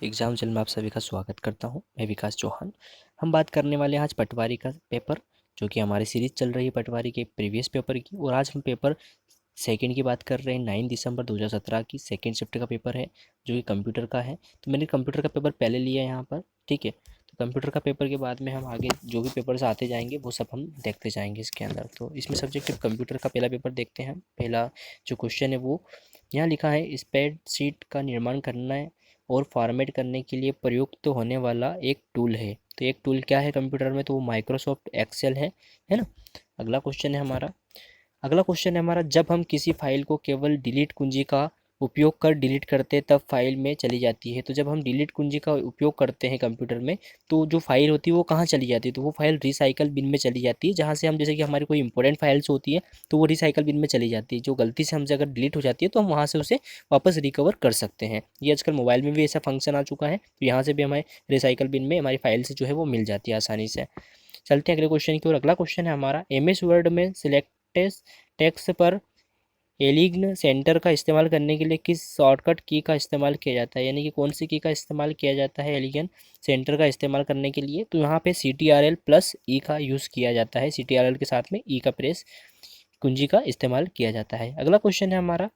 Exam channel में आप सभी का स्वागत करता हूं। मैं विकास चौहान। हम बात करने वाले हैं आज पटवारी का पेपर, जो कि हमारी सीरीज चल रही है पटवारी के प्रीवियस पेपर की। और आज हम पेपर सेकंड की बात कर रहे हैं। 9 दिसंबर 2017 की सेकंड शिफ्ट का पेपर है, जो कि कंप्यूटर का है। तो मैंने कंप्यूटर का पेपर पहले लिया है यहाँ पर, ठीक है। तो कंप्यूटर का पेपर के बाद में हम आगे जो भी पेपर्स आते जाएंगे वो सब हम देखते जाएंगे इसके अंदर। तो इसमें सब्जेक्टिव कंप्यूटर का पहला पेपर देखते हैं। पहला जो क्वेश्चन है वो यहाँ लिखा है, स्प्रेडशीट का निर्माण करना है और फॉर्मेट करने के लिए प्रयुक्त होने वाला एक टूल है। तो एक टूल क्या है कंप्यूटर में, तो वो माइक्रोसॉफ्ट एक्सेल है ना। अगला क्वेश्चन है हमारा, जब हम किसी फाइल को केवल डिलीट कुंजी का उपयोग कर डिलीट करते हैं तब फाइल में चली जाती है। तो जब हम डिलीट कुंजी का उपयोग करते हैं कंप्यूटर में, तो जो फाइल होती है वो कहाँ चली जाती है, तो वो फाइल रिसाइकल बिन में चली जाती है। जहाँ से हम, जैसे कि हमारी कोई इंपॉर्टेंट फाइल्स होती है तो वो रिसाइकल बिन में चली जाती है। जो गलती से हमसे अगर डिलीट हो जाती है तो हम वहाँ से उसे वापस रिकवर कर सकते हैं। ये आजकल मोबाइल में भी ऐसा फंक्शन आ चुका है, तो यहाँ से भी हमारे रिसाइकल बिन में हमारी फाइल से जो है वो मिल जाती है आसानी से। चलते हैं अगले क्वेश्चन की ओर। अगला क्वेश्चन है हमारा, MS वर्ड में सिलेक्ट टेक्स्ट पर एलिग्न सेंटर का इस्तेमाल करने के लिए किस शॉर्टकट की का इस्तेमाल किया जाता है, यानी कि कौन सी की का इस्तेमाल किया जाता है एलिगन सेंटर का इस्तेमाल करने के लिए। तो यहाँ पे CTRL+E का यूज़ किया जाता है। CTRL के साथ में E का प्रेस कुंजी का इस्तेमाल किया जाता है। अगला क्वेश्चन है हमारा,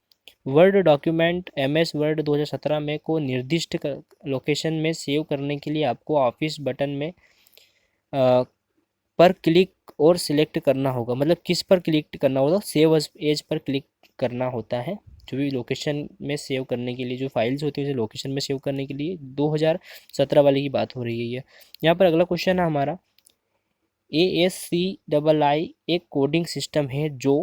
वर्ड डॉक्यूमेंट MS वर्ड 2017 में को निर्दिष्ट लोकेशन में सेव करने के लिए आपको ऑफिस बटन में पर क्लिक और सिलेक्ट करना होगा। मतलब किस पर क्लिक करना होगा, सेव एज पर क्लिक करना होता है। जो भी लोकेशन में सेव करने के लिए, जो फाइल्स होती है उसे लोकेशन में सेव करने के लिए 2017 वाले की बात हो रही है ये। यहाँ पर अगला क्वेश्चन है हमारा, ASCII एक कोडिंग सिस्टम है जो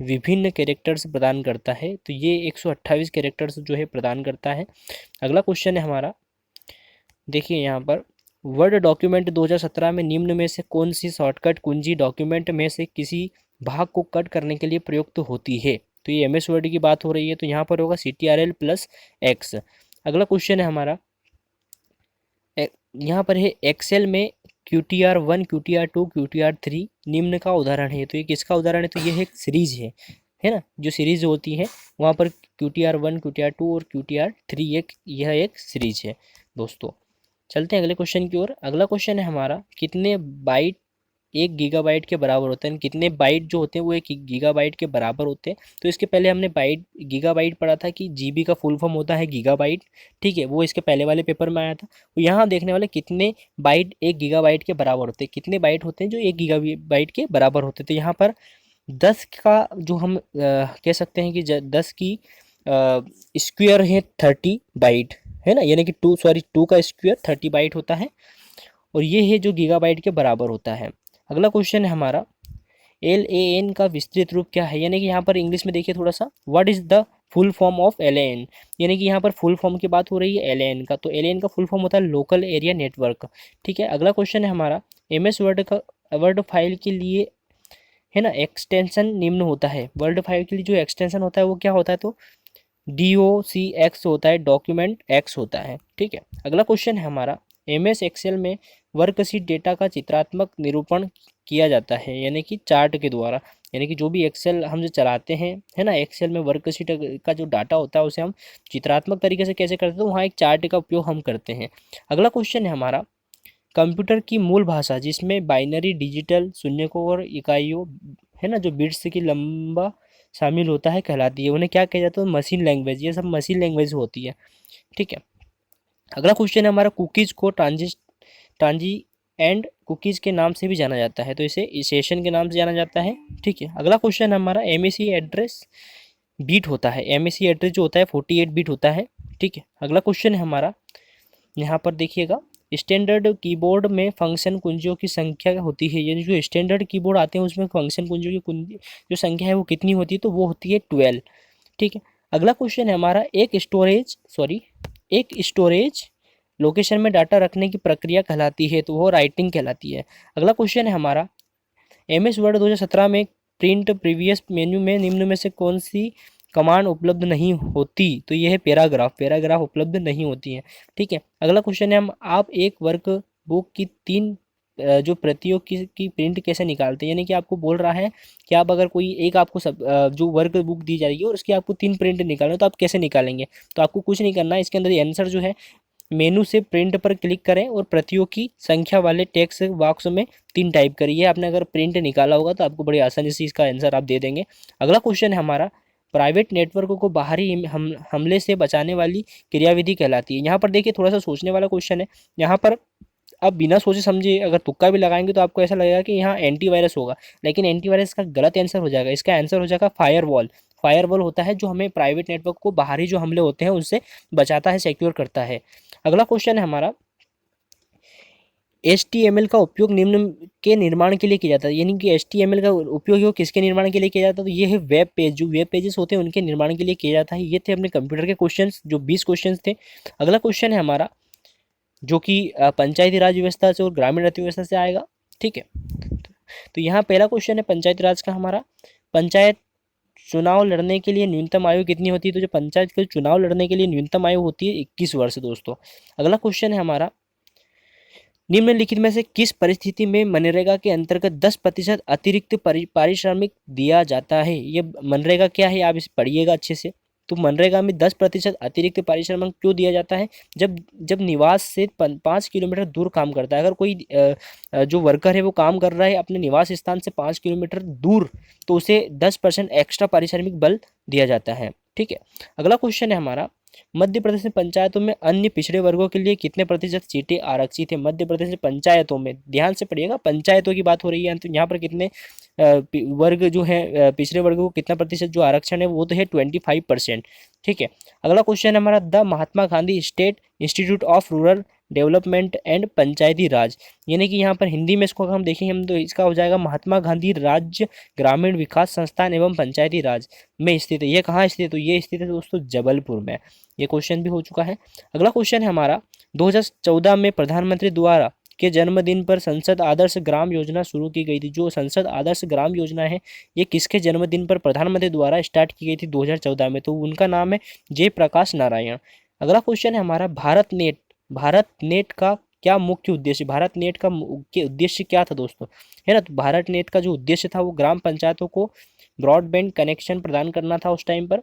विभिन्न कैरेक्टर्स प्रदान करता है। तो ये 128 कैरेक्टर्स जो है प्रदान करता है। अगला क्वेश्चन है हमारा, देखिए यहाँ पर, वर्ड डॉक्यूमेंट 2017 में निम्न में से कौन सी शॉर्टकट कुंजी डॉक्यूमेंट में से किसी भाग को कट करने के लिए प्रयुक्त होती है। तो ये MS वर्ड की बात हो रही है, तो यहाँ पर होगा CTRL+X। अगला क्वेश्चन है हमारा, यहाँ पर है एक्सेल में QTR1 QTR2 QTR3 निम्न का उदाहरण है। तो ये किसका उदाहरण है, तो ये एक सीरीज है ना। जो सीरीज होती है वहाँ पर QTR1 QTR2 और QTR3 यह एक सीरीज है दोस्तों। चलते हैं अगले क्वेश्चन की ओर। अगला क्वेश्चन है हमारा, कितने बाइट 1 गीगाबाइट के बराबर होते हैं। कितने बाइट जो होते हैं वो 1 गीगाबाइट के बराबर होते हैं। तो इसके पहले हमने गीगाबाइट पढ़ा था कि GB का फुल फॉर्म होता है गीगाबाइट, ठीक है। वो इसके पहले वाले पेपर में आया था। तो यहाँ देखने वाले कितने बाइट 1 गीगाबाइट के बराबर होते हैं, कितने बाइट होते हैं जो 1 गीगाबाइट के बराबर होते हैं। तो यहाँ पर 10 का जो हम कह सकते हैं कि 10 की स्क्वायर है 30 बाइट, है ना। यानी कि 2 का स्क्वायर 30 बाइट होता है, और ये है जो गीगाबाइट के बराबर होता है। अगला क्वेश्चन है हमारा, LAN का विस्तृत रूप क्या है। यानी कि यहाँ पर इंग्लिश में देखिए थोड़ा सा, what is the full form of LAN। यानी कि यहाँ पर फुल फॉर्म की बात हो रही है LAN का। तो LAN का फुल फॉर्म होता है लोकल एरिया नेटवर्क, ठीक है। अगला क्वेश्चन है हमारा, MS वर्ड फाइल के लिए, है ना, एक्सटेंशन निम्न होता है। वर्ड फाइल के लिए जो एक्सटेंशन होता है वो क्या होता है, तो DOCX होता है, डॉक्यूमेंट X होता है, ठीक है। अगला क्वेश्चन है हमारा, MS एक्सेल में वर्कशीट डेटा का चित्रात्मक निरूपण किया जाता है, यानी कि चार्ट के द्वारा। यानी कि जो भी एक्सेल हम जो चलाते हैं, है ना, एक्सेल में वर्कशीट का जो डाटा होता है उसे हम चित्रात्मक तरीके से कैसे करते हैं, तो वहाँ एक चार्ट का उपयोग हम करते हैं। अगला क्वेश्चन है हमारा, कंप्यूटर की मूल भाषा जिसमें बाइनरी डिजिटल शून्यकों और इकाइयों, है ना, जो बिट्स की लंबा शामिल होता है कहलाती है, उन्हें क्या कहा जाता है, मशीन लैंग्वेज। ये सब मशीन लैंग्वेज होती है, ठीक है। अगला क्वेश्चन है हमारा, कुकीज़ को ट्रांजी एंड कुकीज़ के नाम से भी जाना जाता है। तो इसे सेशन के नाम से जाना जाता है, ठीक है। अगला क्वेश्चन है हमारा, MAC एड्रेस बीट होता है। MAC एड्रेस जो होता है 48 बीट होता है, ठीक है। अगला क्वेश्चन है हमारा, यहाँ पर देखिएगा, स्टैंडर्ड कीबोर्ड में फंक्शन कुंजियों की संख्या होती है। यानी जो स्टैंडर्ड कीबोर्ड आते हैं उसमें फंक्शन कुंजियों की जो संख्या है वो कितनी होती है, तो वो होती है 12, ठीक है। अगला क्वेश्चन है हमारा, एक स्टोरेज लोकेशन में डाटा रखने की प्रक्रिया कहलाती है, तो वो राइटिंग कहलाती है। अगला क्वेश्चन है हमारा, MS वर्ड 2017 में प्रिंट प्रीवियस मेन्यू में निम्न में से कौन सी कमांड उपलब्ध नहीं होती, तो यह है पैराग्राफ उपलब्ध नहीं होती है, ठीक है। अगला क्वेश्चन है, हम आप एक वर्क बुक की 3 जो प्रतियों की प्रिंट कैसे निकालते हैं। यानी कि आपको बोल रहा है कि आप अगर कोई एक आपको जो वर्क बुक दी जाएगी और उसकी आपको 3 प्रिंट निकालना है तो आप कैसे निकालेंगे। तो आपको कुछ नहीं करना है, इसके अंदर आंसर जो है मेनू से प्रिंट पर क्लिक करें और प्रतियों की संख्या वाले टेक्स्ट बॉक्स में 3 टाइप करिए। आपने अगर प्रिंट निकाला होगा तो आपको बड़ी आसानी से इसका आंसर आप दे देंगे। अगला क्वेश्चन है हमारा, प्राइवेट नेटवर्क को बाहरी हमले से बचाने वाली क्रियाविधि कहलाती है। यहाँ पर देखिए थोड़ा सा सोचने वाला क्वेश्चन है। यहाँ पर आप बिना सोचे समझे अगर तुक्का भी लगाएंगे तो आपको ऐसा लगेगा कि यहाँ एंटीवायरस होगा, लेकिन एंटीवायरस का गलत आंसर हो जाएगा। इसका आंसर हो जाएगा फायरवॉल। फायरवॉल होता है जो हमें प्राइवेट नेटवर्क को बाहरी जो हमले होते हैं उससे बचाता है, सिक्योर करता है। अगला क्वेश्चन है हमारा, HTML का उपयोग निम्न के निर्माण के लिए किया जाता है। यानी कि HTML का उपयोग वो किसके निर्माण के लिए किया जाता है? तो ये है वेब पेज, जो वेब पेजेस होते हैं उनके निर्माण के लिए किया जाता है। ये थे अपने कंप्यूटर के क्वेश्चंस, जो 20 क्वेश्चंस थे। अगला क्वेश्चन है हमारा जो कि पंचायती राज व्यवस्था से और ग्रामीण अर्थव्यवस्था से आएगा। ठीक है, तो यहाँ पहला क्वेश्चन है पंचायती राज का हमारा, पंचायत चुनाव लड़ने के लिए न्यूनतम आयु कितनी होती है? तो जो पंचायत के चुनाव लड़ने के लिए न्यूनतम आयु होती है 21 वर्ष दोस्तों। अगला क्वेश्चन है हमारा, निम्नलिखित में से किस परिस्थिति में मनरेगा के अंतर्गत 10% अतिरिक्त पारिश्रमिक दिया जाता है? ये मनरेगा क्या है आप इसे पढ़िएगा अच्छे से। तो मनरेगा में 10% अतिरिक्त पारिश्रमिक क्यों दिया जाता है? जब निवास से 5 किलोमीटर दूर काम करता है, अगर कोई जो वर्कर है वो काम कर रहा है अपने निवास स्थान से 5 किलोमीटर दूर, तो उसे 10% एक्स्ट्रा पारिश्रमिक बल दिया जाता है। ठीक है, अगला क्वेश्चन है हमारा, मध्य प्रदेश में पंचायतों में अन्य पिछड़े वर्गों के लिए कितने प्रतिशत सीटें आरक्षित है? मध्य प्रदेश में पंचायतों में, ध्यान से पढ़िएगा, पंचायतों की बात हो रही है, तो यहाँ पर कितने वर्ग जो है पिछड़े वर्ग को कितना प्रतिशत जो आरक्षण है वो तो है 25%। ठीक है, अगला क्वेश्चन है हमारा, the Mahatma Gandhi state institute of rural development and Panchayati Raj, यानी कि यहाँ पर हिंदी में इसको हम देखेंगे हम तो इसका हो जाएगा महात्मा गांधी राज्य ग्रामीण विकास संस्थान एवं पंचायती राज में स्थित है। ये कहाँ स्थित है? तो ये स्थित है दोस्तों जबलपुर में। ये क्वेश्चन भी हो चुका है। अगला क्वेश्चन है हमारा, 2014 में प्रधानमंत्री द्वारा के जन्मदिन पर संसद आदर्श ग्राम योजना शुरू की गई थी। जो संसद आदर्श ग्राम योजना है ये किसके जन्मदिन पर प्रधानमंत्री द्वारा स्टार्ट की गई थी 2014 में? तो उनका नाम है जयप्रकाश नारायण। अगला क्वेश्चन है हमारा, भारत नेट का क्या मुख्य उद्देश्य? भारत नेट का मुख्य उद्देश्य क्या था दोस्तों? है ना, तो भारत नेट का जो उद्देश्य था वो ग्राम पंचायतों को ब्रॉडबैंड कनेक्शन प्रदान करना था उस टाइम पर।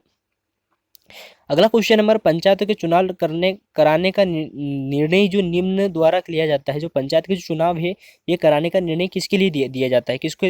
अगला क्वेश्चन नंबर, पंचायतों के चुनाव कराने का निर्णय जो निम्न द्वारा लिया जाता है। जो पंचायत के जो चुनाव है ये कराने का निर्णय किसके लिए दिया जाता है? किसको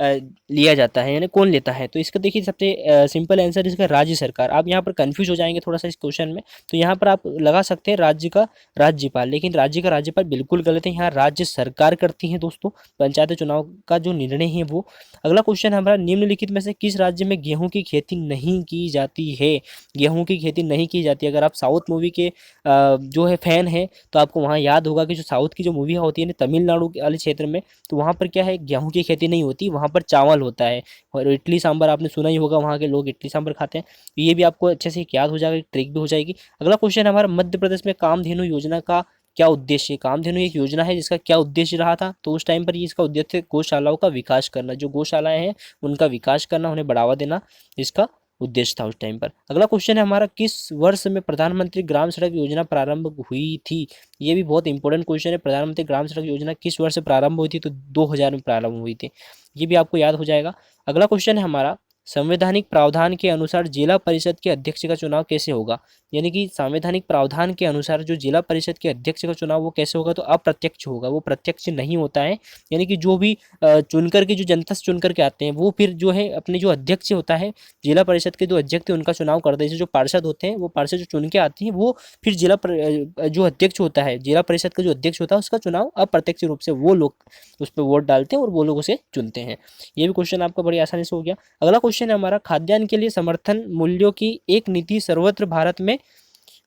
लिया जाता है, यानी कौन लेता है? तो इसका देखिए सबसे सिंपल आंसर इसका राज्य सरकार। आप यहाँ पर कंफ्यूज हो जाएंगे थोड़ा सा इस क्वेश्चन में, तो यहाँ पर आप लगा सकते हैं राज्य का राज्यपाल, लेकिन राज्य का राज्यपाल बिल्कुल गलत है। यहाँ राज्य सरकार करती है दोस्तों पंचायत चुनाव का जो निर्णय है वो। अगला क्वेश्चन हमारा, निम्नलिखित में से किस राज्य में गेहूँ की खेती नहीं की जाती है? गेहूँ की खेती नहीं की जाती है। अगर आप साउथ मूवी के जो है फैन है तो आपको वहाँ याद होगा कि जो साउथ की जो मूवी होती है ना तमिलनाडु वाले क्षेत्र में, तो वहाँ पर क्या है, गेहूँ की खेती नहीं होती, वहाँ पर चावल होता है। और इडली सांभर आपने सुना ही होगा, वहाँ के लोग इडली सांभर खाते हैं। ये भी आपको अच्छे से याद हो जाएगा, ट्रिक भी हो जाएगी। अगला क्वेश्चन हमारा, मध्य प्रदेश में कामधेनु योजना का क्या उद्देश्य? कामधेनु एक योजना है जिसका क्या उद्देश्य रहा था? तो उस टाइम पर ये इसका उद्देश्य गौशालाओं का विकास करना, जो गौशालाएं हैं उनका विकास करना, उन्हें बढ़ावा देना इसका उद्देश्य था उस टाइम पर। अगला क्वेश्चन है हमारा, किस वर्ष में प्रधानमंत्री ग्राम सड़क योजना प्रारंभ हुई थी? ये भी बहुत इंपॉर्टेंट क्वेश्चन है। प्रधानमंत्री ग्राम सड़क योजना किस वर्ष प्रारंभ हुई थी? तो 2000 में प्रारंभ हुई थी। ये भी आपको याद हो जाएगा। अगला क्वेश्चन है हमारा, संवैधानिक प्रावधान के अनुसार जिला परिषद के अध्यक्ष का चुनाव कैसे होगा? यानी कि संवैधानिक प्रावधान के अनुसार जो जिला परिषद के अध्यक्ष का चुनाव वो कैसे होगा? तो अप्रत्यक्ष होगा, वो प्रत्यक्ष नहीं होता है। यानी कि जो भी चुनकर के जो जनता से चुनकर के आते हैं वो फिर जो है अपने जो अध्यक्ष होता है जिला परिषद के जो अध्यक्ष थे उनका चुनाव करते हैं। जो पार्षद होते हैं वो पार्षद जो चुन के आते हैं वो फिर जो अध्यक्ष होता है जिला परिषद का जो अध्यक्ष होता है उसका चुनाव अप्रत्यक्ष रूप से वो लोग उस पर वोट डालते हैं और वो लोग उसे चुनते हैं। ये भी क्वेश्चन आपका बड़ी आसानी से हो गया। अगला क्वेश्चन है हमारा, खाद्यान्न के लिए समर्थन मूल्यों की एक नीति सर्वत्र भारत में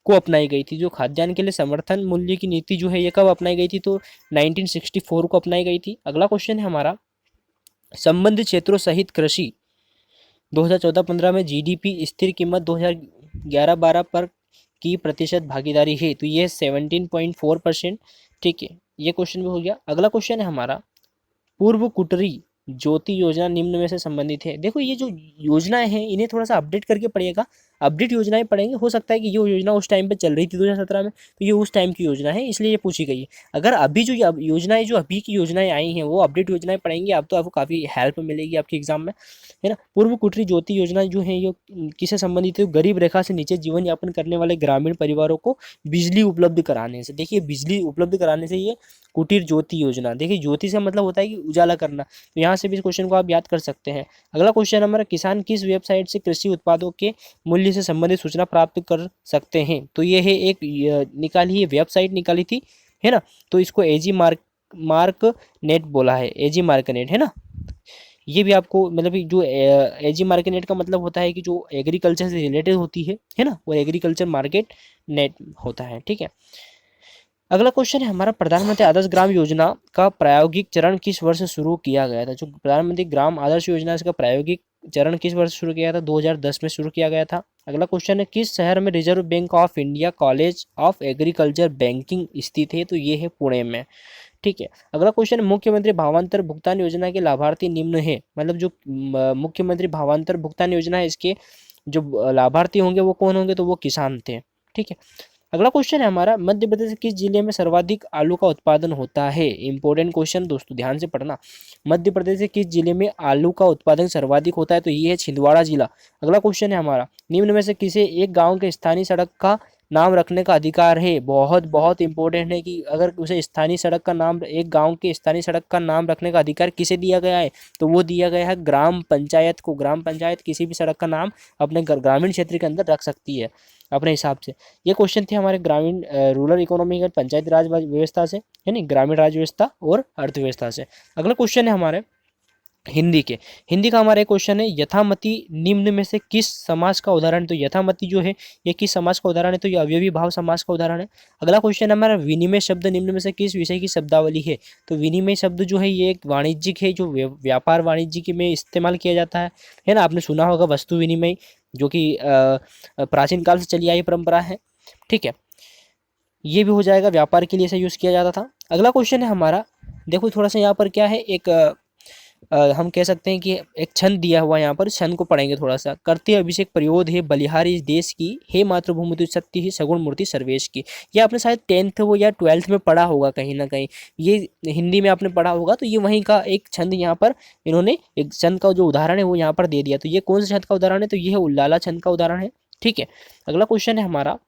को अपनाई गई थी। जो खाद्यान्न के लिए समर्थन मूल्य की नीति जो है ये कब अपनाई गई थी? तो 1964 को अपनाई गई थी। अगला क्वेश्चन है हमारा, संबंधित क्षेत्रों सहित कृषि 2014-15 में जीडीपी स्थिर कीमत 2011-12 पर की प्रतिशत भागीदारी है, तो ये 17.4%। ठीक है, ये क्वेश्चन भी हो गया। अगला क्वेश्चन है हमारा, पूर्व कुटरी ज्योति योजना निम्न में से संबंधित है। देखो ये जो योजनाएं हैं इन्हें थोड़ा सा अपडेट करके पढ़िएगा। अपडेट योजनाएं पढ़ेंगे, हो सकता है कि ये योजना उस टाइम पे चल रही थी 2017 में, तो ये उस टाइम की योजना है इसलिए ये पूछी गई है। अगर अभी जो योजनाएं जो अभी की योजनाएं आई हैं वो अपडेट योजनाएं पढ़ेंगे आप, तो आपको काफ़ी हेल्प मिलेगी आपके एग्जाम में, है ना। पूर्व कुटीर ज्योति योजना जो है ये किससे संबंधित है? गरीब रेखा से नीचे जीवन यापन करने वाले ग्रामीण परिवारों को बिजली उपलब्ध कराने से। देखिए बिजली उपलब्ध कराने से ये कुटीर ज्योति योजना, देखिए ज्योति से मतलब होता है कि उजाला करना, तो यहाँ से भी इस क्वेश्चन को आप याद कर सकते हैं। अगला क्वेश्चन हमारा, किसान किस वेबसाइट से कृषि उत्पादों के मूल्य से संबंधित सूचना प्राप्त कर सकते हैं? तो ये है एक निकाली है वेबसाइट निकाली थी, है ना। तो इसको एजी मार्क नेट बोला है, एजी मार्क नेट, है ना। ये भी आपको मतलब जो एजी मार्केट नेट का मतलब होता है कि जो एग्रीकल्चर से रिलेटेड होती है ना, वो एग्रीकल्चर मार्केट नेट होता है, ठीक है। अगला क्वेश्चन है हमारा, प्रधानमंत्री आदर्श ग्राम योजना का प्रायोगिक चरण किस वर्ष शुरू किया गया था? जो प्रधानमंत्री ग्राम आदर्श योजना इसका प्रायोगिक चरण किस वर्ष शुरू किया था? 2010 में शुरू किया गया था। अगला क्वेश्चन है, किस शहर में reserve bank of India college of agriculture banking स्थित है? तो ये है पुणे में, ठीक है। अगला क्वेश्चन, मुख्यमंत्री भावांतर भुगतान योजना के लाभार्थी निम्न है, मतलब जो मुख्यमंत्री भावांतर भुगतान योजना है इसके जो लाभार्थी होंगे वो कौन होंगे? तो वो किसान थे, ठीक है। अगला क्वेश्चन है हमारा, मध्य प्रदेश के किस जिले में सर्वाधिक आलू का उत्पादन होता है? इंपॉर्टेंट क्वेश्चन दोस्तों, ध्यान से पढ़ना। मध्य प्रदेश के किस जिले में आलू का उत्पादन सर्वाधिक होता है? तो ये है छिंदवाड़ा जिला। अगला क्वेश्चन है हमारा, निम्न में से किसे एक गांव के स्थानीय सड़क का नाम रखने का अधिकार है? बहुत बहुत इंपॉर्टेंट है कि अगर उसे स्थानीय सड़क का नाम, एक गांव के स्थानीय सड़क का नाम रखने का अधिकार किसे दिया गया है? तो वो दिया गया है ग्राम पंचायत को। ग्राम पंचायत किसी भी सड़क का नाम अपने ग्रामीण क्षेत्र के अंदर रख सकती है अपने हिसाब से। ये क्वेश्चन थे हमारे ग्रामीण रूरल इकोनॉमी का पंचायती राज व्यवस्था से, है नहीं, ग्रामीण राज्य व्यवस्था और अर्थव्यवस्था से। अगला क्वेश्चन है हमारे हिंदी के। हिंदी का हमारा एक क्वेश्चन है, यथामति निम्न में से किस समास का उदाहरण? तो यथामति जो है ये किस समास का उदाहरण है? तो ये अवयवी भाव समास का उदाहरण है। अगला क्वेश्चन है हमारा, विनिमय शब्द निम्न में से किस विषय की शब्दावली है? तो विनिमय शब्द जो है ये एक वाणिज्यिक है, जो व्यापार वाणिज्य में इस्तेमाल किया जाता है ना। आपने सुना होगा वस्तु विनिमय, जो कि प्राचीन काल से चली आई परंपरा है, ठीक है। ये भी हो जाएगा, व्यापार के लिए इसे यूज़ किया जाता था। अगला क्वेश्चन है हमारा, देखो थोड़ा सा यहाँ पर क्या है, एक हम कह सकते हैं कि एक छंद दिया हुआ है, यहाँ पर छंद को पढ़ेंगे थोड़ा सा। करते अभिषेक प्रयोद है बलिहारी इस देश की, हे मातृभूमि तु सत्य ही सगुण मूर्ति सर्वेश की। ये आपने शायद 10th वो या 12th में पढ़ा होगा कहीं ना कहीं, ये हिंदी में आपने पढ़ा होगा, तो ये वहीं का एक छंद यहाँ पर इन्होंने एक छंद का जो उदाहरण है वो यहाँ पर दे दिया। तो ये कौन सा छंद का उदाहरण है? तो ये है उल्लाला छंद का उदाहरण है, ठीक है। अगला क्वेश्चन है हमारा,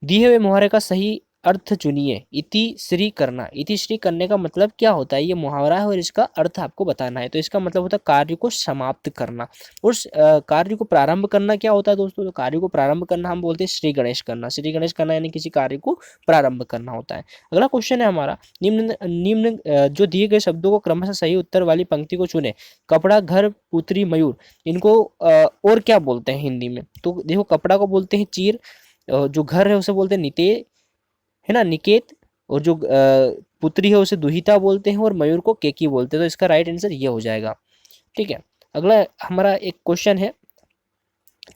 दिए हुए मुहावरे का सही अर्थ चुनिए। इति श्री करना, इति श्री करने का मतलब क्या होता है? ये मुहावरा है और इसका अर्थ आपको बताना है। तो इसका मतलब होता है कार्य को समाप्त करना। उस कार्य को प्रारंभ करना क्या होता है दोस्तों? तो कार्य को प्रारंभ करना हम बोलते हैं श्री गणेश करना। श्री गणेश करना यानी किसी कार्य को प्रारंभ करना होता है। अगला क्वेश्चन है हमारा, निम्न जो दिए गए शब्दों को क्रमशः सही उत्तर वाली पंक्ति को चुने। कपड़ा, घर, पुत्री, मयूर, इनको और क्या बोलते हैं हिंदी में? तो देखो, कपड़ा को बोलते हैं चीर, जो घर है उसे बोलते हैं निते, है ना, निकेत, और जो पुत्री है उसे दुहिता बोलते हैं, और मयूर को केकी बोलते हैं। तो इसका राइट आंसर ये हो जाएगा, ठीक है। अगला हमारा एक क्वेश्चन है,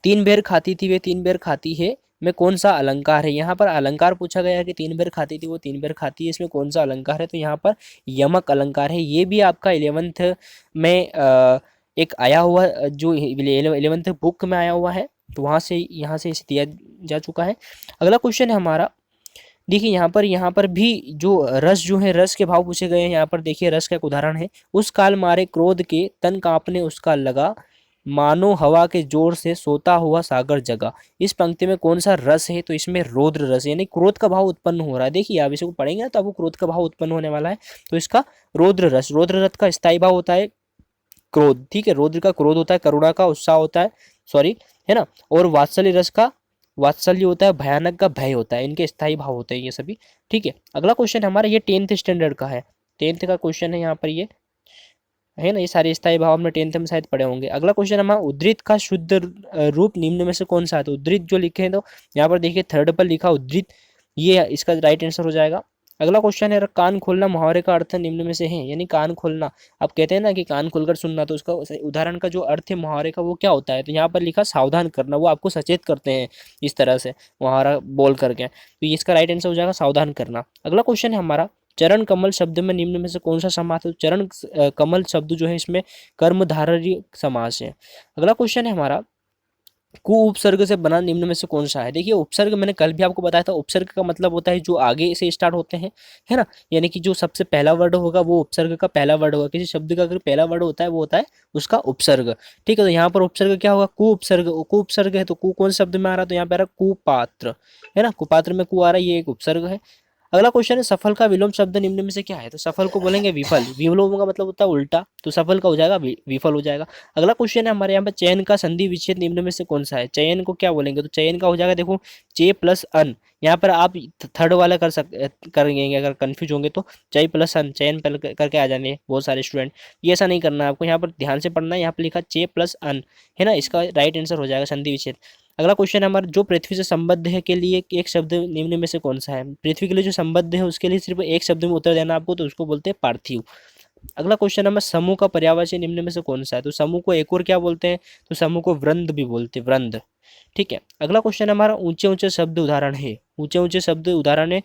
तीन बेर खाती थी वे तीन बेर खाती है में कौन सा अलंकार है? यहाँ पर अलंकार पूछा गया है कि तीन बेर खाती थी वो तीन बेर खाती है, इसमें कौन सा अलंकार है? तो यहाँ पर यमक अलंकार है। ये भी आपका 11th में एक आया हुआ, जो 11th बुक में आया हुआ है, तो वहाँ से यहाँ से इसे दिया जा चुका है। अगला क्वेश्चन है हमारा, देखिए यहाँ पर भी जो रस जो है, रस के भाव पूछे गए हैं। यहाँ पर देखिए रस का एक उदाहरण है, उस काल मारे क्रोध के तन कांपने उसका लगा, मानो हवा के जोर से सोता हुआ सागर जगा। इस पंक्ति में कौन सा रस है? तो इसमें रौद्र रस, यानी क्रोध का भाव उत्पन्न हो रहा है। देखिए आप इसको पढ़ेंगे ना तो आपको क्रोध का भाव उत्पन्न होने वाला है, तो इसका रौद्र रस। रौद्र रस का स्थायी भाव होता है क्रोध, ठीक है। रौद्र का क्रोध होता है, करुणा का उत्साह होता है, सॉरी, है ना, और वात्सल्य रस का वात्सल्य होता है, भयानक का भय होता है। इनके स्थायी भाव होते हैं ये सभी, ठीक है। अगला क्वेश्चन हमारा ये 10th स्टैंडर्ड का है, 10th का क्वेश्चन है यहाँ पर, ये है ना, ये सारे स्थायी भाव हमने 10th में शायद पढ़े होंगे। अगला क्वेश्चन हमारा, उद्धृत का शुद्ध रूप निम्न में से कौन सा है? तो उद्धृत जो लिखे हैं, तो यहाँ पर देखिए 3rd पर लिखा उद्धृत, ये इसका राइट आंसर हो जाएगा। अगला क्वेश्चन है, कान खोलना मुहावरे का अर्थ निम्न में से है, यानी कान खोलना, आप कहते हैं ना कि कान खोलकर सुनना, तो उसका उदाहरण का जो अर्थ है मुहावरे का वो क्या होता है? तो यहाँ पर लिखा सावधान करना, वो आपको सचेत करते हैं इस तरह से मुहावरा बोल करके, तो इसका राइट आंसर हो जाएगा सावधान करना। अगला क्वेश्चन है हमारा, चरण कमल शब्द में निम्न में से कौन सा समास है? तो चरण कमल शब्द जो है इसमें कर्मधारय समास है। अगला क्वेश्चन है हमारा, कु उपसर्ग से बना निम्न में से कौन सा है। देखिए उपसर्ग मैंने कल भी आपको बताया था, उपसर्ग का मतलब होता है जो आगे से स्टार्ट होते हैं, है ना, यानी कि जो सबसे पहला वर्ड होगा वो उपसर्ग का पहला वर्ड होगा। किसी शब्द का अगर पहला वर्ड होता है वो होता है उसका उपसर्ग। ठीक है, तो यहाँ पर उपसर्ग क्या होगा, कु उपसर्ग। कु उपसर्ग है तो कु कौन शब्द में आ रहा है, तो यहाँ पे आ रहा है कुपात्र, है ना, कुपात्र में कु आ रहा है, ये एक उपसर्ग है। अगला क्वेश्चन है सफल का विलोम शब्द निम्न में से क्या है। तो सफल को बोलेंगे विफल, विलोम का मतलब होता है उल्टा, तो सफल का हो जाएगा विफल हो जाएगा। अगला क्वेश्चन है हमारे यहाँ पे चयन का संधि विच्छेद निम्न में से कौन सा है। चयन को क्या बोलेंगे, तो चयन का हो जाएगा देखो चे प्लस अन। यहाँ पर आप थर्ड वाला करेंगे अगर कंफ्यूज होंगे तो चय प्लस अन, चयन करके आ जाने बहुत सारे स्टूडेंट। ये ऐसा नहीं करना है आपको, यहाँ पर ध्यान से पढ़ना है। यहाँ पर लिखा चे प्लस अन, है ना, इसका राइट आंसर हो जाएगा संधि विच्छेद। अगला क्वेश्चन हमारा जो पृथ्वी से संबद्ध है के लिए एक शब्द निम्न में से कौन सा है। पृथ्वी के लिए जो संबद्ध है उसके लिए सिर्फ एक शब्द में उत्तर देना आपको, तो उसको बोलते हैं पार्थिव। अगला क्वेश्चन हमारा समूह का पर्यायवाची निम्न में से कौन सा है। तो समूह को एक और क्या बोलते हैं, तो समूह को वृंद भी बोलते हैं, वृंद। ठीक है, अगला क्वेश्चन हमारा ऊंचे ऊंचे शब्द उदाहरण है। ऊंचे ऊंचे शब्द उदाहरण है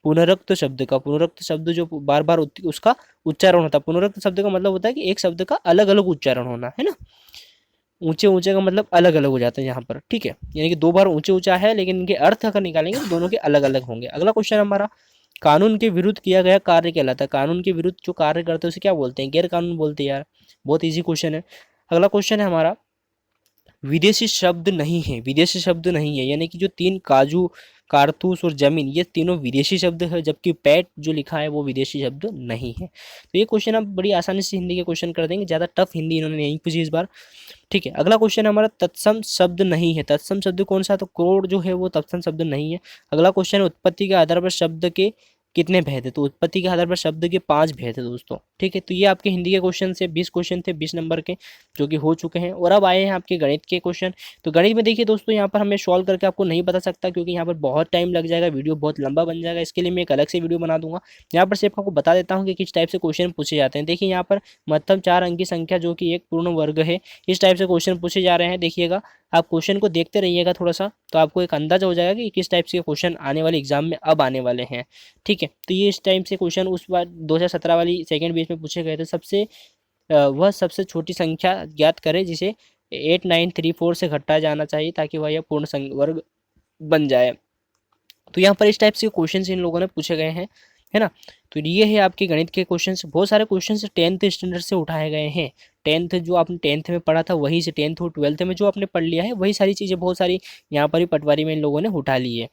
पुनरुक्त शब्द का। पुनरुक्त शब्द जो बार बार उसका उच्चारण होता है। पुनरुक्त शब्द का मतलब होता है कि एक शब्द का अलग अलग उच्चारण होना, है ना। ऊंचे ऊंचे का मतलब अलग अलग हो जाता है यहाँ पर। ठीक है, यानी कि दो बार ऊंचे ऊंचा है लेकिन इनके अर्थ अगर निकालेंगे तो दोनों के अलग अलग होंगे। अगला क्वेश्चन हमारा कानून के विरुद्ध किया गया कार्य कहलाता है। कानून के विरुद्ध जो कार्य करते हैं उसे क्या बोलते हैं, गैर कानून बोलते हैं यार। बहुत इजी क्वेश्चन है। अगला क्वेश्चन है हमारा विदेशी शब्द नहीं है। विदेशी शब्द नहीं है यानी कि जो तीन काजू, कारतूस और जमीन, ये तीनों विदेशी शब्द है, जबकि पैट जो लिखा है वो विदेशी शब्द नहीं है। तो ये क्वेश्चन आप बड़ी आसानी से हिंदी के क्वेश्चन कर देंगे, ज़्यादा टफ हिंदी इन्होंने नहीं पूछी इस बार। ठीक है, अगला क्वेश्चन हमारा तत्सम शब्द नहीं है। तत्सम शब्द कौन सा, तो क्रोध जो है वो तत्सम शब्द नहीं है। अगला क्वेश्चन है उत्पत्ति के आधार पर शब्द के कितने भेद है। तो उत्पत्ति के आधार पर शब्द के 5 भेद है दोस्तों। ठीक है, तो ये आपके हिंदी के क्वेश्चन से 20 क्वेश्चन थे 20 नंबर के, जो कि हो चुके हैं। और अब आए हैं आपके गणित के क्वेश्चन। तो गणित में देखिए दोस्तों, यहाँ पर हमें सॉल्व करके आपको नहीं बता सकता क्योंकि यहाँ पर बहुत टाइम लग जाएगा, वीडियो बहुत लंबा बन जाएगा। इसके लिए मैं एक अलग से वीडियो बना दूंगा। यहाँ पर सिर्फ आपको बता देता हूँ कि किस टाइप से क्वेश्चन पूछे जाते हैं। देखिए यहाँ पर महत्तम 4 अंक की संख्या जो कि एक पूर्ण वर्ग है, इस टाइप से क्वेश्चन पूछे जा रहे हैं। देखिएगा, आप क्वेश्चन को देखते रहिएगा थोड़ा सा, तो आपको एक अंदाजा हो जाएगा कि किस टाइप से क्वेश्चन आने वाले एग्जाम में अब आने वाले हैं। ठीक है, तो ये इस टाइम से क्वेश्चन उस बार 2017 वाली सेकंड बेच में पूछे गए थे। वह सबसे छोटी संख्या ज्ञात करें जिसे 8934 से घटाया जाना चाहिए ताकि वह यह पूर्ण वर्ग बन जाए। तो यहाँ पर इस टाइप से क्वेश्चन इन लोगों ने पूछे गए हैं, है ना। तो ये है आपके गणित के क्वेश्चन। बहुत सारे क्वेश्चन 10th स्टैंडर्ड से उठाए गए हैं। 10th जो आपने 10th में पढ़ा था वही से 10th और 12th में जो आपने पढ़ लिया है वही सारी चीज़ें बहुत सारी यहाँ पर ही पटवारी में इन लोगों ने उठा ली है।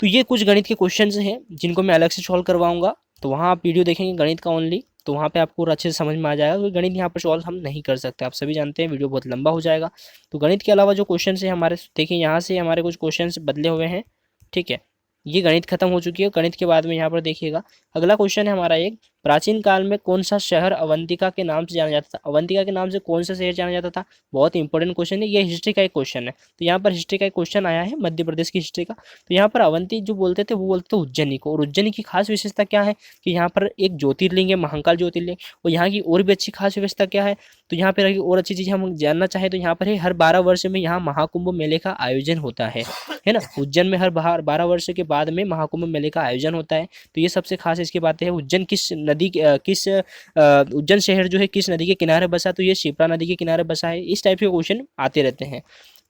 तो ये कुछ गणित के क्वेश्चन हैं जिनको मैं अलग से सॉल्व करवाऊंगा। तो वहाँ आप वीडियो देखेंगे गणित का ओनली, तो वहाँ पे आपको और अच्छे से समझ में आ जाएगा। क्योंकि गणित यहाँ पर सॉल्व हम नहीं कर सकते, आप सभी जानते हैं, वीडियो बहुत लंबा हो जाएगा। तो गणित के अलावा जो क्वेश्चन है हमारे, देखिए यहाँ से हमारे कुछ क्वेश्चन बदले हुए हैं। ठीक है, ये गणित खत्म हो चुकी है। गणित के बाद में यहाँ पर देखिएगा अगला क्वेश्चन है हमारा एक, प्राचीन काल में कौन सा शहर अवंतिका के नाम से जाना जाता था। अवंतिका के नाम से कौन सा शहर जाना जाता था, बहुत इंपॉर्टेंट क्वेश्चन है। ये हिस्ट्री का एक क्वेश्चन है। तो यहाँ पर हिस्ट्री का एक क्वेश्चन आया है, मध्य प्रदेश की हिस्ट्री का। तो यहाँ पर अवंती जो बोलते थे वो बोलते थे उज्जैनी को। और उज्जैनी की खास विशेषता क्या है कि यहाँ पर एक ज्योतिर्लिंग है, महाकाल ज्योतिर्लिंग। और यहाँ की और भी अच्छी खास विशेषता क्या है, तो यहाँ पर और अच्छी चीज़ हम जानना चाहें तो यहाँ पर है हर 12 वर्ष में यहाँ महाकुंभ मेले का आयोजन होता है ना। उज्जैन में हर 12 वर्ष के बाद में महाकुंभ मेले का आयोजन होता है। तो ये सबसे खास इसकी बातें है। उज्जैन किस नदी उज्जैन शहर जो है किस नदी के किनारे बसा, तो ये शिप्रा नदी के किनारे बसा है। इस टाइप के क्वेश्चन आते रहते हैं।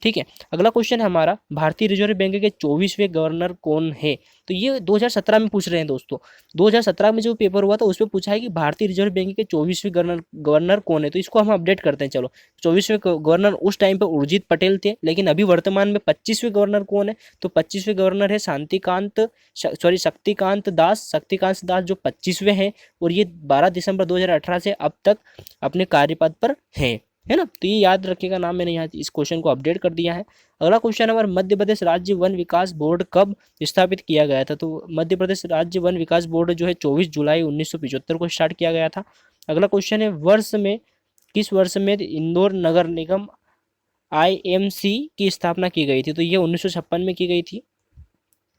ठीक है, अगला क्वेश्चन है हमारा भारतीय रिजर्व बैंक के 24वें गवर्नर कौन है। तो ये 2017 में पूछ रहे हैं दोस्तों। 2017 में जो पेपर हुआ था उसमें पूछा है कि भारतीय रिजर्व बैंक के 24वें गवर्नर कौन है। तो इसको हम अपडेट करते हैं। चलो, 24वें गवर्नर उस टाइम पर उर्जित पटेल थे, लेकिन अभी वर्तमान में 25वें गवर्नर कौन है, तो 25वें गवर्नर है शक्तिकांत दास। शक्तिकांत दास जो 25वें हैं और ये 12 दिसंबर 2018 से अब तक अपने कार्यपद पर हैं, है ना। तो ये याद रखिएगा नाम, मैंने यहाँ इस क्वेश्चन को अपडेट कर दिया है। अगला क्वेश्चन हमारा मध्य प्रदेश राज्य वन विकास बोर्ड कब स्थापित किया गया था। तो मध्य प्रदेश राज्य वन विकास बोर्ड जो है 24 जुलाई 1975 को स्टार्ट किया गया था। अगला क्वेश्चन है किस वर्ष में इंदौर नगर निगम IMC की स्थापना की गई थी। तो ये 1956 में की गई थी।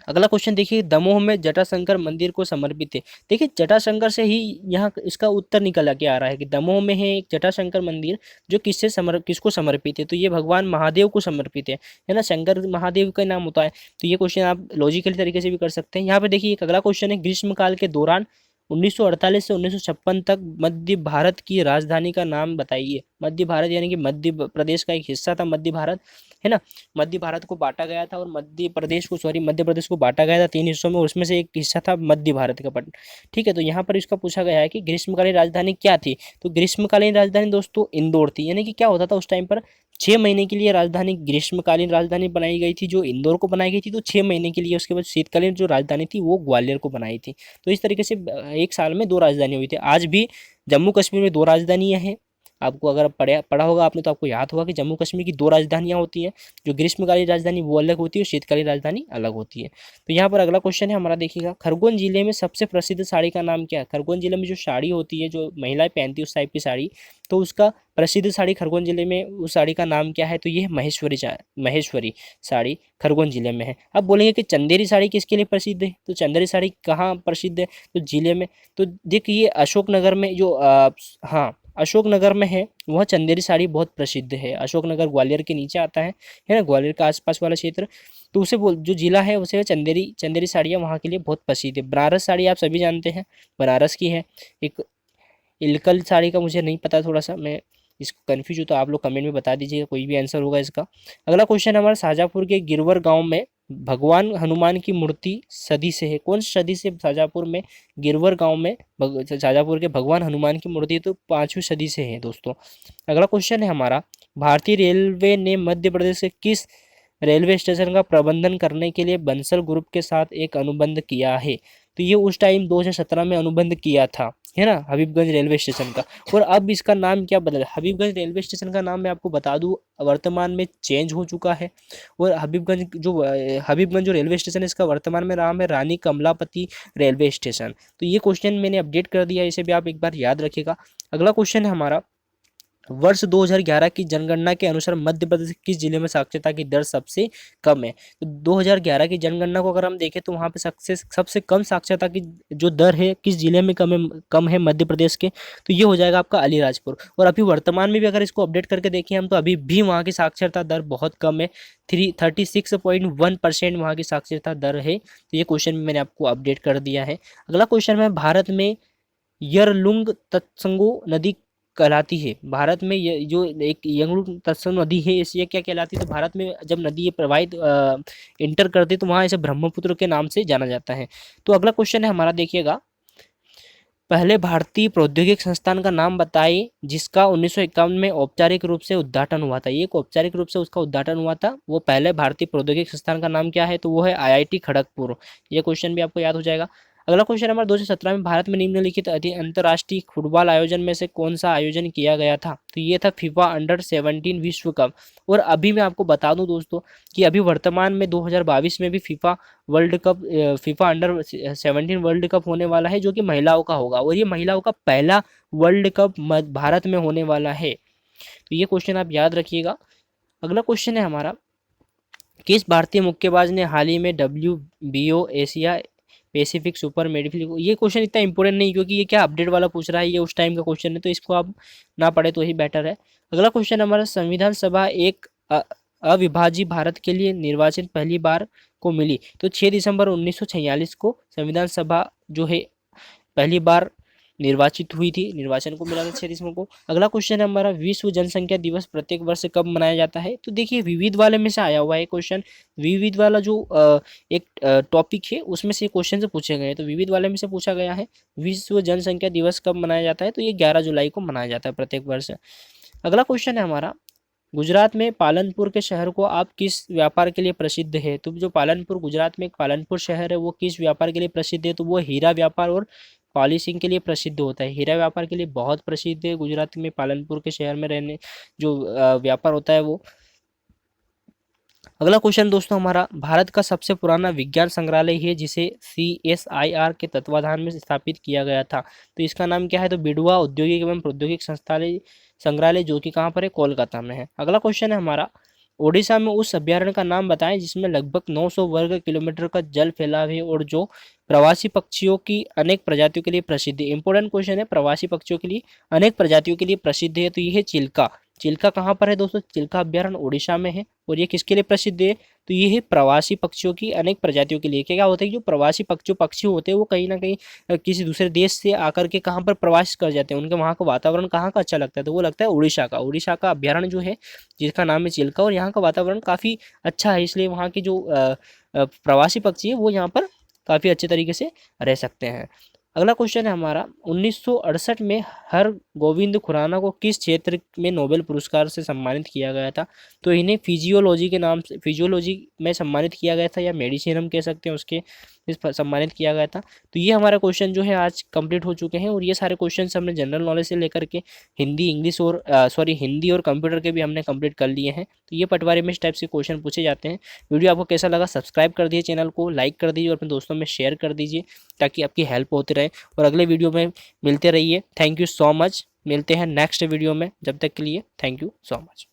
अगला क्वेश्चन देखिए, दमोह में जटाशंकर मंदिर को समर्पित है। देखिए जटाशंकर से ही यहाँ इसका उत्तर निकल के आ रहा है कि दमोह में है एक जटाशंकर मंदिर जो किसको समर्पित है। तो ये भगवान महादेव को समर्पित है ना, शंकर महादेव का नाम होता है। तो ये क्वेश्चन आप लॉजिकल तरीके से भी कर सकते हैं। यहाँ पे देखिए एक अगला क्वेश्चन है, ग्रीष्मकाल के दौरान 1948 से 1956 तक मध्य भारत की राजधानी का नाम बताइए। मध्य भारत यानी कि मध्य प्रदेश का एक हिस्सा था मध्य भारत, है ना। मध्य भारत को बांटा गया था और मध्य प्रदेश को बांटा गया था 3 हिस्सों में, उसमें से एक हिस्सा था मध्य भारत का। ठीक है, तो यहाँ पर इसका पूछा गया है कि ग्रीष्मकालीन राजधानी क्या थी। तो ग्रीष्मकालीन राजधानी दोस्तों इंदौर थी। यानी कि क्या होता था उस टाइम पर, 6 महीने के लिए राजधानी, ग्रीष्मकालीन राजधानी बनाई गई थी जो इंदौर को बनाई गई थी, तो 6 महीने के लिए। उसके बाद शीतकालीन जो राजधानी थी वो ग्वालियर को बनाई थी। तो इस तरीके से एक साल में 2 राजधानी हुई थी। आज भी जम्मू कश्मीर में 2 राजधानियां हैं। आपको अगर पढ़ा होगा आपने तो आपको याद होगा कि जम्मू कश्मीर की 2 राजधानियां होती हैं। जो ग्रीष्मकालीन राजधानी वो अलग होती है और शीतकालीन राजधानी अलग होती है। तो यहाँ पर अगला क्वेश्चन है हमारा, देखिएगा, खरगोन जिले में सबसे प्रसिद्ध साड़ी का नाम क्या है। खरगोन जिले में जो साड़ी होती है, जो महिलाएं पहनती है उस टाइप की साड़ी, तो उसका प्रसिद्ध साड़ी खरगोन जिले में उस साड़ी का नाम क्या है। तो ये है महेश्वरी साड़ी खरगोन जिले में है। अब बोलेंगे कि चंदेरी साड़ी किसके लिए प्रसिद्ध है। तो चंदेरी साड़ी कहाँ प्रसिद्ध है, तो जिले में, तो देखिए अशोकनगर में जो हाँ अशोकनगर में है, वह चंदेरी साड़ी बहुत प्रसिद्ध है। अशोकनगर ग्वालियर के नीचे आता है ना, ग्वालियर का आसपास वाला क्षेत्र। तो उसे जो जिला है उसे चंदेरी साड़ियाँ वहाँ के लिए बहुत प्रसिद्ध है। बनारस साड़ी आप सभी जानते हैं, बनारस की है। एक इलकल साड़ी का मुझे नहीं पता, थोड़ा सा मैं इसको कन्फ्यूज हूँ, तो आप लोग कमेंट में बता दीजिएगा कोई भी आंसर होगा इसका। अगला क्वेश्चन हमारा, शाहजहाँपुर के गिरवर गांव में भगवान हनुमान की मूर्ति सदी से है। कौन सी सदी से शाहजहाँपुर में गिरवर गांव में शाहजहाँपुर के भगवान हनुमान की मूर्ति, तो 5वीं सदी से है दोस्तों। अगला क्वेश्चन है हमारा, भारतीय रेलवे ने मध्य प्रदेश के किस रेलवे स्टेशन का प्रबंधन करने के लिए बंसल ग्रुप के साथ एक अनुबंध किया है। तो ये उस टाइम 2017 में अनुबंध किया था, है ना, हबीबगंज रेलवे स्टेशन का। और अब इसका नाम क्या बदला, हबीबगंज रेलवे स्टेशन का नाम मैं आपको बता दूं वर्तमान में चेंज हो चुका है। और हबीबगंज जो रेलवे स्टेशन है इसका वर्तमान में नाम है रानी कमलापति रेलवे स्टेशन। तो ये क्वेश्चन मैंने अपडेट कर दिया, इसे भी आप एक बार याद रखिएगा। अगला क्वेश्चन है हमारा, वर्ष 2011 की जनगणना के अनुसार मध्य प्रदेश के किस जिले में साक्षरता की दर सबसे कम है। तो 2011 की जनगणना को अगर हम देखें तो वहाँ पे सबसे कम साक्षरता की जो दर है किस जिले में कम है मध्य प्रदेश के, तो ये हो जाएगा आपका अलीराजपुर। और अभी वर्तमान में भी अगर इसको अपडेट करके देखें हम, तो अभी भी वहाँ की साक्षरता दर बहुत कम है, 36.1% वहाँ की साक्षरता दर है। तो ये क्वेश्चन मैंने आपको अपडेट कर दिया है। अगला क्वेश्चन है, भारत में यरलुंग तत्संगो नदी कहलाती है। भारत में ये जो एक यंगलुंग तत्संग नदी है ये क्या कहलाती है। तो भारत में जब नदी ये प्रवाहित इंटर करती है तो वहाँ इसे ब्रह्मपुत्र के नाम से जाना जाता है। तो अगला क्वेश्चन है हमारा, देखिएगा, पहले भारतीय प्रौद्योगिक संस्थान का नाम बताइए जिसका 1951 में औपचारिक रूप से उद्घाटन हुआ था। ये औपचारिक रूप से उसका उद्घाटन हुआ था, वो पहले भारतीय प्रौद्योगिक संस्थान का नाम क्या है, तो वो है IIT खड़गपुर। ये क्वेश्चन भी आपको याद हो जाएगा। अगला क्वेश्चन हमारा, 2017 में भारत में निम्नलिखित अंतर्राष्ट्रीय फुटबॉल आयोजन में से कौन सा आयोजन किया गया था। तो ये था फीफा अंडर-17 विश्व कप। और अभी मैं आपको बता दूं दोस्तों कि अभी वर्तमान में 2022 में भी फीफा अंडर-17 वर्ल्ड कप होने वाला है, जो कि महिलाओं का होगा। और ये महिलाओं का पहला वर्ल्ड कप भारत में होने वाला है। तो ये क्वेश्चन आप याद रखिएगा। अगला क्वेश्चन है हमारा, किस भारतीय मुक्केबाज ने हाल ही में WBO Asia Pacific super midfield, ये क्वेश्चन इतना इंपॉर्टेंट नहीं क्योंकि ये क्या अपडेट वाला पूछ रहा है, ये उस टाइम का क्वेश्चन है, तो इसको आप ना पढ़े तो ही बेटर है। अगला क्वेश्चन हमारा, संविधान सभा एक अविभाजित भारत के लिए निर्वाचन पहली बार को मिली। तो 6 दिसंबर 1946 को संविधान सभा जो है पहली बार निर्वाचित हुई थी, निर्वाचन को मिला था 6 दिसंबर को। अगला क्वेश्चन है हमारा, विश्व जनसंख्या दिवस प्रत्येक वर्ष कब मनाया जाता है। तो देखिए विविध वाले में से आया हुआ है क्वेश्चन। विविध वाला जो एक टॉपिक है उसमें से क्वेश्चन से पूछे गए हैं। तो विविध वाले में से पूछा गया है विश्व जनसंख्या दिवस कब मनाया जाता है। तो ये 11 जुलाई को मनाया जाता है प्रत्येक वर्ष। अगला क्वेश्चन है हमारा, गुजरात में पालनपुर के शहर को आप किस व्यापार के लिए प्रसिद्ध है। तो जो पालनपुर, गुजरात में एक पालनपुर शहर है, वो किस व्यापार के लिए प्रसिद्ध है। तो वो हीरा व्यापार और पॉलिशिंग के लिए प्रसिद्ध होता है। हीरा व्यापार के लिए बहुत प्रसिद्ध है गुजरात में, पालनपुर के शहर में रहने जो व्यापार होता है वो। अगला क्वेश्चन दोस्तों हमारा, भारत का सबसे पुराना विज्ञान संग्रहालय है जिसे CSIR के तत्वाधान में स्थापित किया गया था। तो इसका नाम क्या है। तो बिडुआ औद्योगिक एवं प्रौद्योगिक संग्रहालय जो कि कहाँ पर है, कोलकाता में है। अगला क्वेश्चन है हमारा, ओडिशा में उस अभ्यारण्य का नाम बताएं जिसमें लगभग 900 वर्ग किलोमीटर का जल फैलाव है और जो प्रवासी पक्षियों की अनेक प्रजातियों के लिए प्रसिद्ध है। इंपॉर्टेंट क्वेश्चन है, प्रवासी पक्षियों के लिए अनेक प्रजातियों के लिए प्रसिद्ध है। तो ये है चिल्का। चिल्का कहाँ पर है दोस्तों? चिल्का अभ्यारण्य उड़ीसा में है। और ये किसके लिए प्रसिद्ध है? तो ये है प्रवासी पक्षियों की अनेक प्रजातियों के लिए। क्या होता है, जो प्रवासी पक्षी होते हैं वो कहीं ना कहीं किसी दूसरे देश से आकर के कहाँ पर प्रवास कर जाते हैं, उनके वहाँ का वातावरण कहाँ का अच्छा लगता है, तो वो लगता है उड़ीसा का अभ्यारण्य जो है जिसका नाम है चिल्का। और यहाँ का वातावरण काफ़ी अच्छा है, इसलिए वहाँ के जो प्रवासी पक्षी है वो यहाँ पर काफ़ी अच्छे तरीके से रह सकते हैं। अगला क्वेश्चन है हमारा, 1968 में हर गोविंद खुराना को किस क्षेत्र में नोबेल पुरस्कार से सम्मानित किया गया था? तो इन्हें फिजियोलॉजी के नाम से, फिजियोलॉजी में सम्मानित किया गया था, या मेडिसिन हम कह सकते हैं उसके, इस पर सम्मानित किया गया था। तो ये हमारा क्वेश्चन जो है आज कंप्लीट हो चुके हैं। और ये सारे क्वेश्चन हमने जनरल नॉलेज से लेकर के हिंदी, इंग्लिश और हिंदी और कंप्यूटर के भी हमने कंप्लीट कर लिए हैं। तो ये पटवारी में इस टाइप से क्वेश्चन पूछे जाते हैं। वीडियो आपको कैसा लगा? सब्सक्राइब कर दीजिए, चैनल को लाइक कर दीजिए और अपने दोस्तों में शेयर कर दीजिए ताकि आपकी हेल्प होती रहे। और अगले वीडियो में मिलते रहिए। Thank you so much. मिलते हैं नेक्स्ट वीडियो में, जब तक के लिए थैंक यू सो मच।